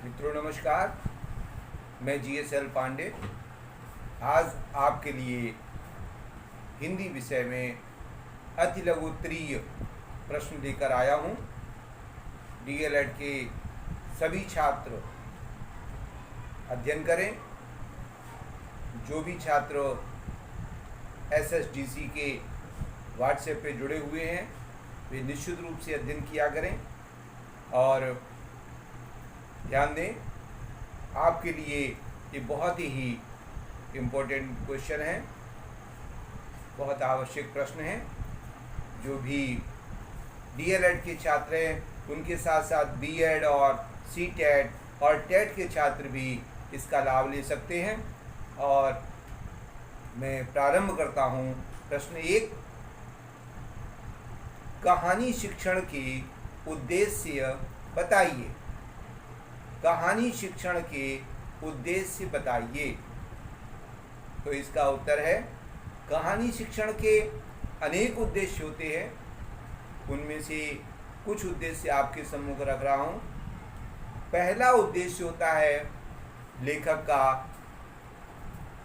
मित्रों नमस्कार, मैं GSL पांडे आज आपके लिए हिंदी विषय में अति लघु उत्तरीय प्रश्न लेकर आया हूँ। DLED के सभी छात्र अध्ययन करें। जो भी छात्र SSDC के व्हाट्सएप पे जुड़े हुए हैं वे निश्चित रूप से अध्ययन किया करें और ध्यान दें, आपके लिए ये बहुत ही इम्पोर्टेंट क्वेश्चन है, बहुत आवश्यक प्रश्न है। जो भी DLED के छात्र हैं उनके साथ साथ B.Ed और C.TET और TET के छात्र भी इसका लाभ ले सकते हैं। और मैं प्रारंभ करता हूँ। प्रश्न 1, कहानी शिक्षण के उद्देश्य बताइए। कहानी शिक्षण के उद्देश्य बताइए। तो इसका उत्तर है, कहानी शिक्षण के अनेक उद्देश्य होते हैं। उनमें से कुछ उद्देश्य आपके सम्मुख रख रहा हूँ। पहला उद्देश्य होता है लेखक का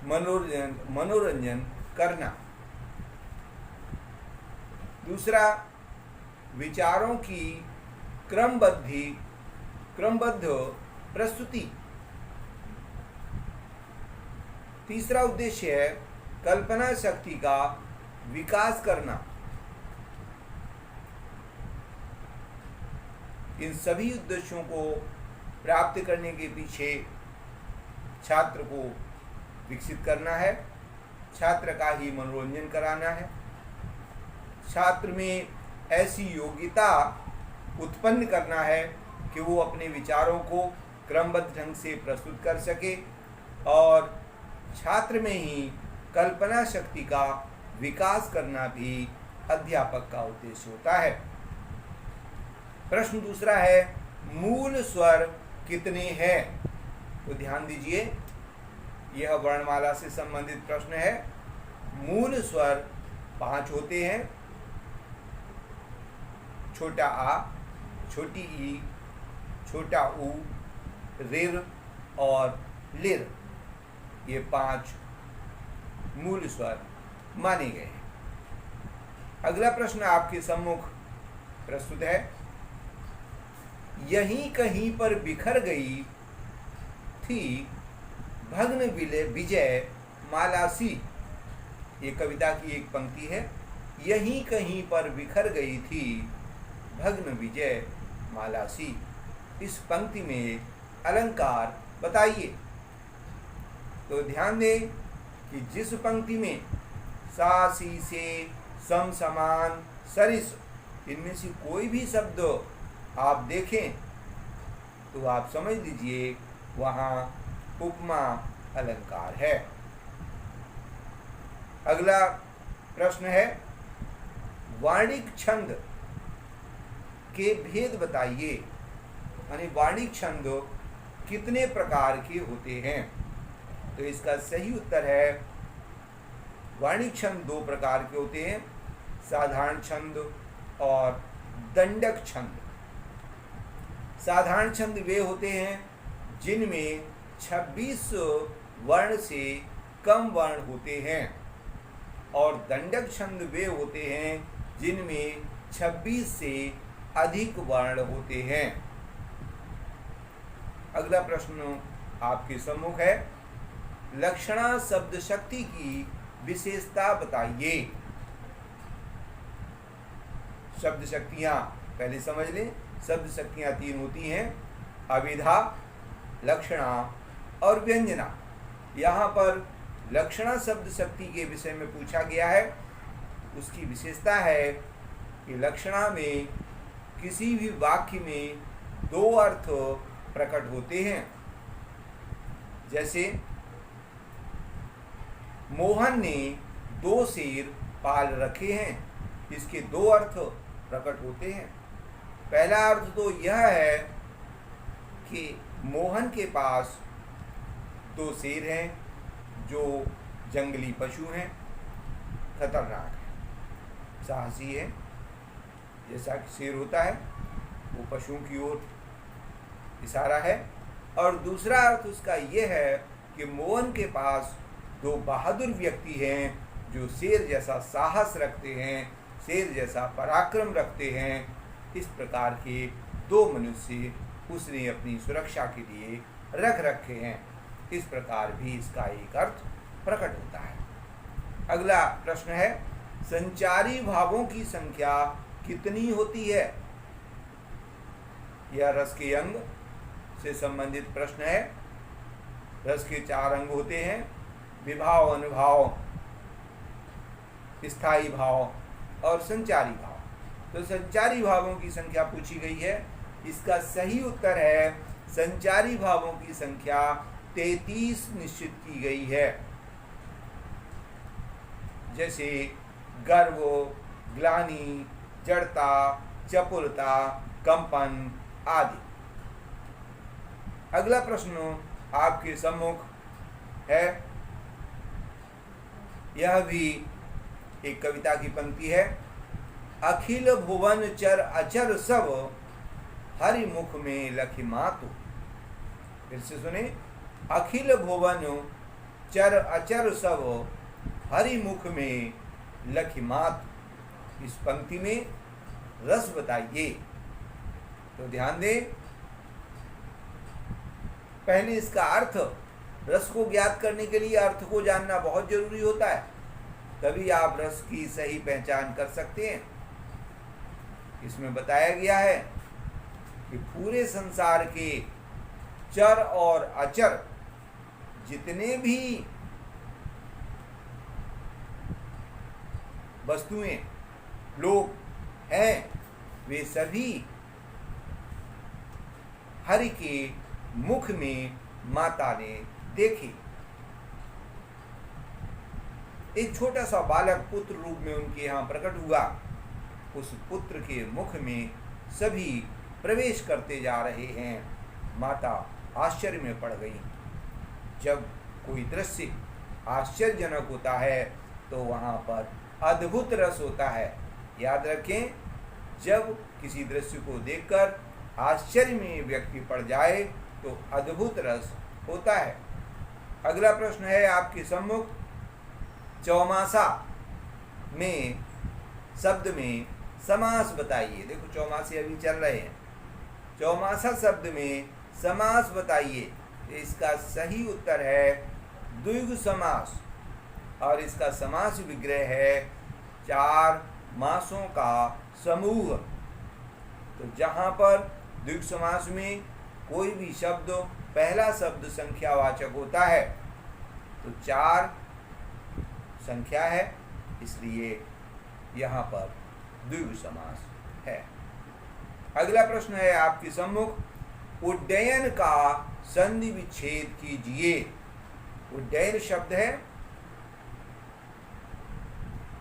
मनोरंजन करना। दूसरा, विचारों की क्रमबद्ध प्रस्तुति। तीसरा उद्देश्य है कल्पना शक्ति का विकास करना। इन सभी उद्देश्यों को प्राप्त करने के पीछे छात्र को विकसित करना है, छात्र का ही मनोरंजन कराना है, छात्र में ऐसी योग्यता उत्पन्न करना है कि वो अपने विचारों को क्रमबद्ध ढंग से प्रस्तुत कर सके और छात्र में ही कल्पना शक्ति का विकास करना भी अध्यापक का उद्देश्य होता है। प्रश्न दूसरा है, मूल स्वर कितने हैं? तो ध्यान दीजिए, यह वर्णमाला से संबंधित प्रश्न है। मूल स्वर 5 होते हैं। छोटा आ, छोटी ई, छोटा ऊ, रिर और लिर, ये 5 मूल स्वर माने गए हैं। अगला प्रश्न आपके सम्मुख प्रस्तुत है, यहीं कहीं पर बिखर गई थी भग्न विजय मालासी। ये कविता की एक पंक्ति है। यहीं कहीं पर बिखर गई थी भग्न विजय मालासी। इस पंक्ति में अलंकार बताइए। तो ध्यान दें कि जिस पंक्ति में सा, सी, से, सम, समान, सरिस, इनमें से कोई भी शब्द आप देखें तो आप समझ लीजिए वहाँ उपमा अलंकार है। अगला प्रश्न है, वार्णिक छंद के भेद बताइए। यानी वार्णिक छंद कितने प्रकार के होते हैं? तो इसका सही उत्तर है, वार्णिक छंद 2 प्रकार के होते हैं, साधारण छंद और दंडक छंद। साधारण छंद वे होते हैं जिनमें 26 वर्ण से कम वर्ण होते हैं और दंडक छंद वे होते हैं जिनमें 26 से अधिक वर्ण होते हैं। अगला प्रश्न आपके सम्मुख है, लक्षणा शब्द शक्ति की विशेषता बताइए। शब्द शक्तियां पहले समझ लें। शब्द शक्तियां 3 होती हैं, अभिधा, लक्षणा और व्यंजना। यहाँ पर लक्षणा शब्द शक्ति के विषय में पूछा गया है। उसकी विशेषता है कि लक्षणा में किसी भी वाक्य में 2 अर्थ प्रकट होते हैं। जैसे मोहन ने 2 शेर पाल रखे हैं, इसके 2 अर्थ प्रकट होते हैं। पहला अर्थ तो यह है कि मोहन के पास 2 शेर हैं जो जंगली पशु हैं, खतरनाक है, साहसी है। जैसा कि शेर होता है वो पशुओं की ओर इशारा है। और दूसरा अर्थ उसका ये है कि मोहन के पास दो बहादुर व्यक्ति हैं जो शेर जैसा साहस रखते हैं, शेर जैसा पराक्रम रखते हैं। इस प्रकार के दो मनुष्य उसने अपनी सुरक्षा के लिए रख रखे हैं। इस प्रकार भी इसका एक अर्थ प्रकट होता है। अगला प्रश्न है, संचारी भावों की संख्या कितनी होती है? यह रस के अंग से संबंधित प्रश्न है। रस के 4 अंग होते हैं, विभाव, अनुभाव, स्थायी भाव और संचारी भाव। तो संचारी भावों की संख्या पूछी गई है। इसका सही उत्तर है संचारी भावों की संख्या 33 निश्चित की गई है। जैसे गर्व, ग्लानि, जड़ता, चपलता, कंपन आदि। अगला प्रश्न आपके सम्मुख है। यह भी एक कविता की पंक्ति है। अखिल भुवन चर अचर सब हरि मुख में लखि मातु। फिर से सुने, अखिल भुवन चर अचर सब हरि मुख में लखि मातु। इस पंक्ति में रस बताइए। तो ध्यान दें, पहले इसका अर्थ, रस को ज्ञात करने के लिए अर्थ को जानना बहुत जरूरी होता है, तभी आप रस की सही पहचान कर सकते हैं। इसमें बताया गया है कि पूरे संसार के चर और अचर जितने भी वस्तुएं, लोग हैं, वे सभी हरि के मुख में माता ने देखे। एक छोटा सा बालक पुत्र रूप में उनके यहाँ प्रकट हुआ। उस पुत्र के मुख में सभी प्रवेश करते जा रहे हैं। माता आश्चर्य में पड़ गई। जब कोई दृश्य आश्चर्यजनक होता है तो वहाँ पर अद्भुत रस होता है। याद रखें, जब किसी दृश्य को देखकर आश्चर्य में व्यक्ति पड़ जाए तो अद्भुत रस होता है। अगला प्रश्न है आपके सम्मुख, चौमासा में शब्द में समास बताइए। देखो, चौमासे अभी चल रहे हैं। चौमासा शब्द में समास बताइए। इसका सही उत्तर है द्विगु समास, और इसका समास विग्रह है 4 मासों का समूह। तो जहाँ पर द्विगु समास में कोई भी शब्द, पहला शब्द संख्यावाचक होता है तो 4 संख्या है, इसलिए यहाँ पर द्विगु समास है। अगला प्रश्न है आपके सम्मुख, उड्डयन का संधि विच्छेद कीजिए। उड्डयन शब्द है,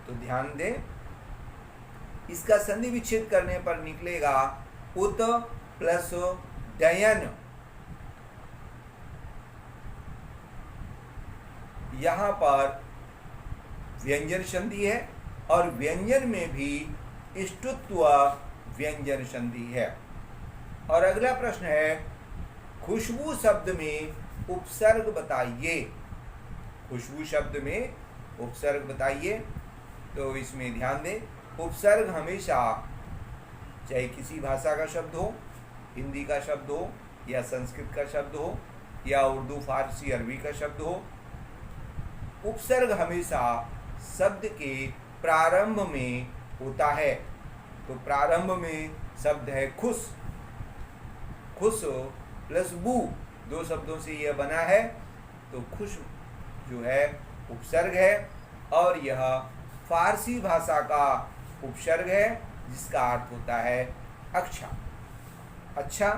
तो ध्यान दें, इसका संधि विच्छेद करने पर निकलेगा उत प्लस डयन। यहाँ पर व्यंजन संधि है और व्यंजन में भी इष्टुत्व व्यंजन संधि है। और अगला प्रश्न है, खुशबू शब्द में उपसर्ग बताइए। खुशबू शब्द में उपसर्ग बताइए। तो इसमें ध्यान दें, उपसर्ग हमेशा, चाहे किसी भाषा का शब्द हो, हिंदी का शब्द हो या संस्कृत का शब्द हो या उर्दू, फारसी, अरबी का शब्द हो, उपसर्ग हमेशा शब्द के प्रारंभ में होता है। तो प्रारंभ में शब्द है खुश। खुश प्लस बू, 2 शब्दों से यह बना है। तो खुश जो है उपसर्ग है और यह फारसी भाषा का उपसर्ग है, जिसका अर्थ होता है अच्छा। अच्छा,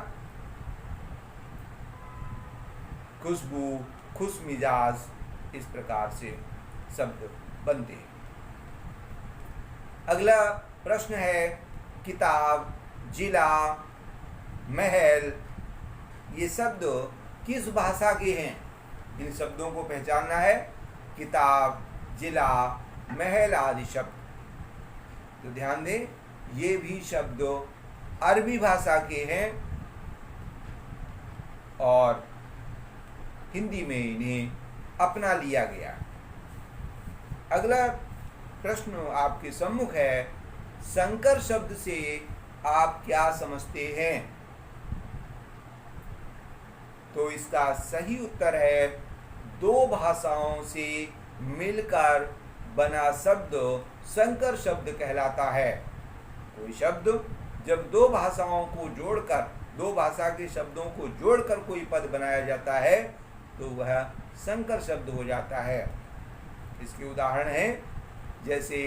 खुशबू, खुश मिजाज, इस प्रकार से शब्द बनते हैं। अगला प्रश्न है, किताब, जिला, महल, ये शब्द किस भाषा के हैं? इन शब्दों को पहचानना है। किताब, जिला, महल आदि शब्द। तो ध्यान दें, ये भी शब्द अरबी भाषा के हैं और हिंदी में इन्हें अपना लिया गया। अगला प्रश्न आपके सम्मुख है, संकर शब्द से आप क्या समझते हैं? तो इसका सही उत्तर है, दो भाषाओं से मिलकर बना शब्द संकर शब्द कहलाता है। कोई शब्द जब दो भाषाओं को जोड़कर, दो भाषा के शब्दों को जोड़कर कोई पद बनाया जाता है तो वह संकर शब्द हो जाता है। इसके उदाहरण हैं जैसे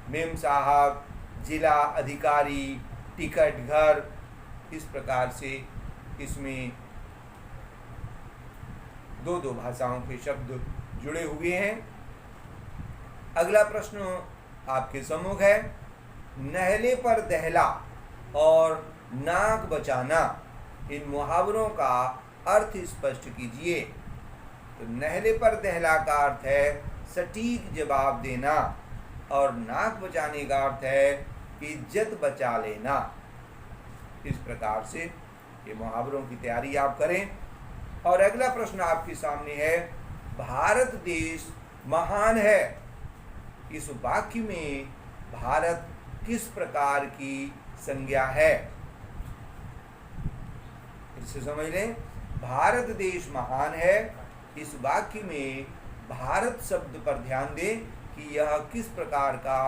मेम साहब, जिला अधिकारी, टिकट घर। इस प्रकार से इसमें दो दो भाषाओं के शब्द जुड़े हुए हैं। अगला प्रश्न आपके सम्मुख है, नहले पर दहला और नाक बचाना, इन मुहावरों का अर्थ स्पष्ट कीजिए। तो नहले पर दहला का अर्थ है सटीक जवाब देना और नाक बचाने का अर्थ है इज्जत बचा लेना। इस प्रकार से ये मुहावरों की तैयारी आप करें। और अगला प्रश्न आपके सामने है, भारत देश महान है, इस वाक्य में भारत किस प्रकार की संज्ञा है? इसे समझ लें, भारत देश महान है, इस वाक्य में भारत शब्द पर ध्यान दें कि यह किस प्रकार का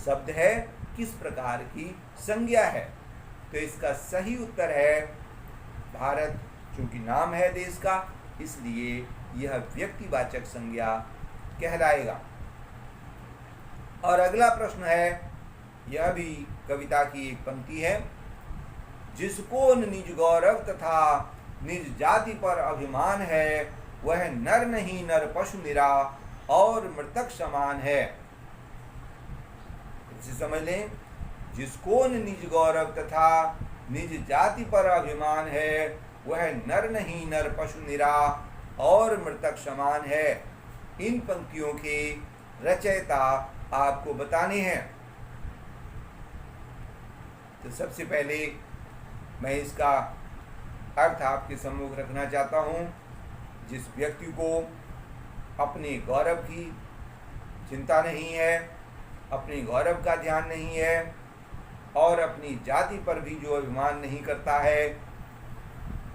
शब्द है, किस प्रकार की संज्ञा है। तो इसका सही उत्तर है भारत, चूंकि नाम है देश का इसलिए यह व्यक्तिवाचक संज्ञा कहलाएगा। और अगला प्रश्न है, यह भी कविता की एक पंक्ति है, जिसको निज गौरव तथा निज जाति पर अभिमान है, वह नर नहीं नर पशु निरा और मृतक समान है। इसे समझ लें, जिसको निज गौरव तथा निज जाति पर अभिमान है, वह नर नहीं नर पशु निरा और मृतक समान है। इन पंक्तियों के रचयिता आपको बताने हैं। तो सबसे पहले मैं इसका अर्थ आपके सम्मुख रखना चाहता हूँ। जिस व्यक्ति को अपने गौरव की चिंता नहीं है, अपने गौरव का ध्यान नहीं है और अपनी जाति पर भी जो अभिमान नहीं करता है,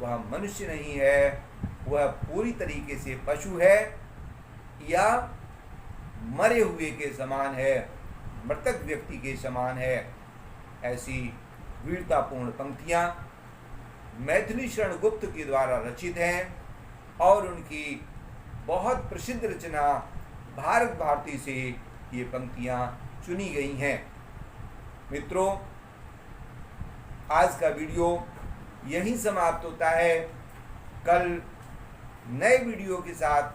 वह मनुष्य नहीं है, वह पूरी तरीके से पशु है या मरे हुए के समान है, मृतक व्यक्ति के समान है। ऐसी वीरतापूर्ण पंक्तियाँ मैथिली शरण गुप्त के द्वारा रचित हैं और उनकी बहुत प्रसिद्ध रचना भारत भारती से ये पंक्तियाँ चुनी गई हैं। मित्रों, आज का वीडियो यहीं समाप्त होता है। कल नए वीडियो के साथ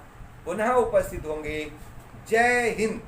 पुनः उपस्थित होंगे। जय हिंद।